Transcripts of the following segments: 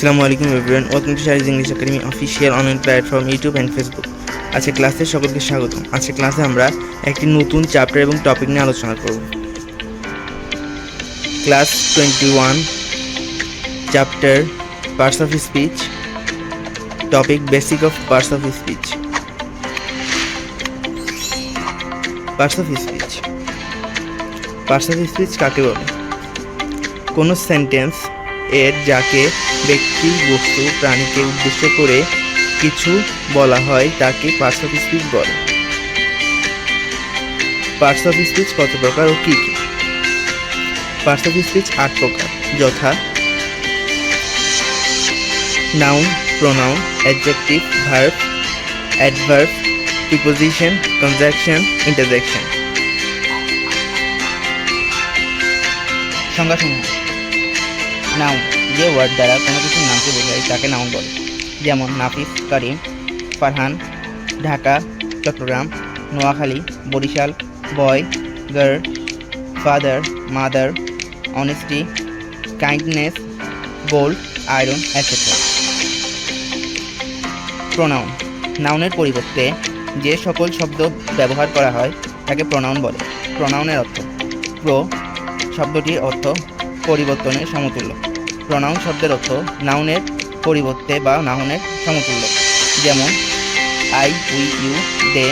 আসসালামু আলাইকুম everyone, welcome to Shariz English academy official online platform YouTube and Facebook. আজকে ক্লাসে সকলকে স্বাগতম। আজকে ক্লাসে আমরা একটি নতুন চ্যাপ্টার এবং টপিক নিয়ে আলোচনা করব। Class 21, chapter parts of speech, topic basic of parts of speech. Parts of speech. Parts of speech কাকে বলে? কোনো সেন্টেন্স এর যাকে ব্যক্তি, বস্তু, প্রাণীকে উদ্দেশ্য করে কিছু বলা হয় তাকে পার্টস অফ স্পিচ বলে। পার্টস অফ স্পিচ কত প্রকার ও কী কী? পার্টস অফ স্পিচ 8 প্রকার, যথা noun, pronoun, adjective, verb, adverb, preposition, conjunction, interjection. সংজ্ঞাসমূহ। নাউন, যে ওয়ার্ড দ্বারা কোনো কিছুর নামকে বোঝায় তাকে নাউন বলে। যেমন Nafis, Karim, Farhan, Dhaka, Chattogram, Noakhali, Barishal, boy, girl, father, mother, honesty, kindness, gold, iron, etcetera. Pronoun, নাউনের পরিবর্তে যে সকল শব্দ ব্যবহার করা হয় তাকে প্রোনাউন বলে। প্রোনাউনের অর্থ। প্রো শব্দটির অর্থ পরিবর্তনের সমতুল্য। প্রোনাউন শব্দের অর্থ নাউনের পরিবর্তে বা নাউনের সমতুল্য। যেমন I, we, you, they,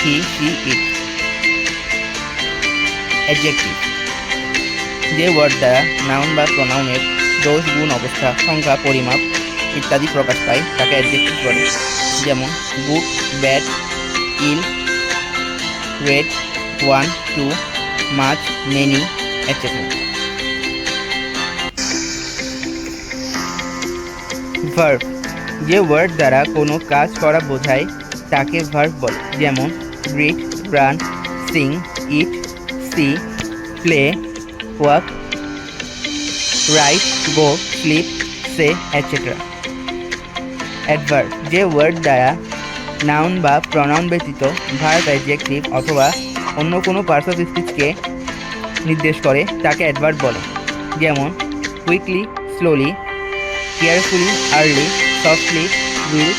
he, she, it. Adjective, যে ওয়ার্ড দ্বারা নাউন বা প্রোনাউনের দোষ, গুণ, অবস্থা, সংখ্যা, পরিমাপ ইত্যাদি প্রকাশ পায় তাকে অ্যাডজেক্টিভ বলে। যেমন good, bad, ill, red, one, two, much, many, etcetera. Verb, যে ওয়ার্ড দ্বারা কোনো কাজ করা বোঝায় তাকে ভার্ব বলে। যেমন read, run, sing, eat, see, play, walk, write, go, sleep, say, etcetera. Adverb, যে ওয়ার্ড দ্বারা নাউন বা প্রোনাউন ব্যতীত ভার্ব, অ্যাডজেক্টিভ অথবা অন্য কোনো পার্টস অফ স্পিচকে নির্দেশ করে তাকে অ্যাডভার্ব বলে। যেমন quickly, slowly, carefully, early, softly, will,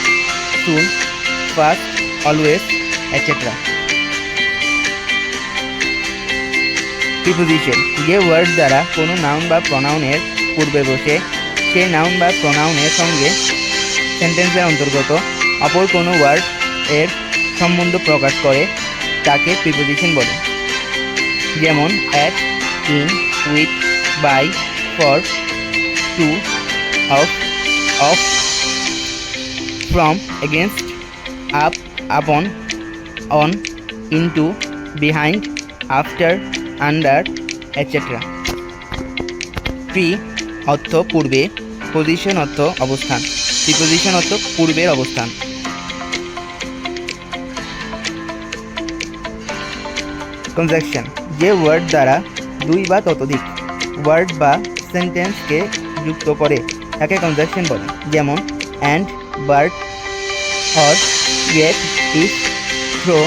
soon, fast, always, etcetera. Preposition, যে ওয়ার্ড দ্বারা কোনো নাউন বা প্রোনাউনের পূর্বে বসে সেই নাউন বা প্রোনাউনের সঙ্গে সেন্টেন্সের অন্তর্গত অপর কোনো ওয়ার্ড এর সম্বন্ধ প্রকাশ করে তাকে প্রিপোজিশন বলে। যেমন at, in, with, by, for, to, of, from, against, up, upon, on, into, behind, after, under, etcetera. Pre অর্থ পূর্বে, পজিশন অর্থ অবস্থান, প্রিপোজিশন অর্থ পূর্বের অবস্থান। কনজাংশন, যে ওয়ার্ড দ্বারা দুই বা ততোধিক ওয়ার্ড বা সেন্টেন্সকে যুক্ত করে তাকে কনজাংশন বলে। যেমন and, but, or, yet, if, though,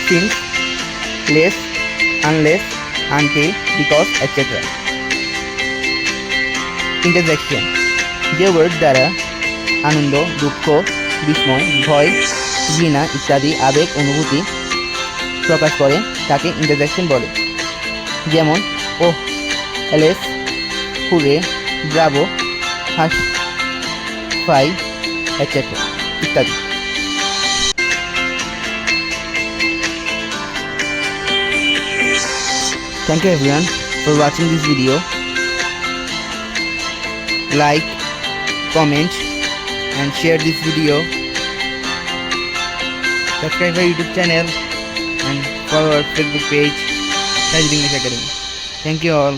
since, lest, unless, until, because, etcetera. Interjection, যে ওয়ার্ড দ্বারা আনন্দ, দুঃখ, বিস্ময়, ভয়, ঘৃণা ইত্যাদি আবেগ, অনুভূতি প্রকাশ করে তাকে ইন্টারজেকশন বলে। যেমন ওহ, এলেস, হুরে, ব্রাভো, হাস, ফাই, এটসেট্রা ইত্যাদি। Thank you everyone for watching this video. Like, comment and share this video. Subscribe our YouTube channel and follow our Facebook page, Sharid English Academy. Thank you all.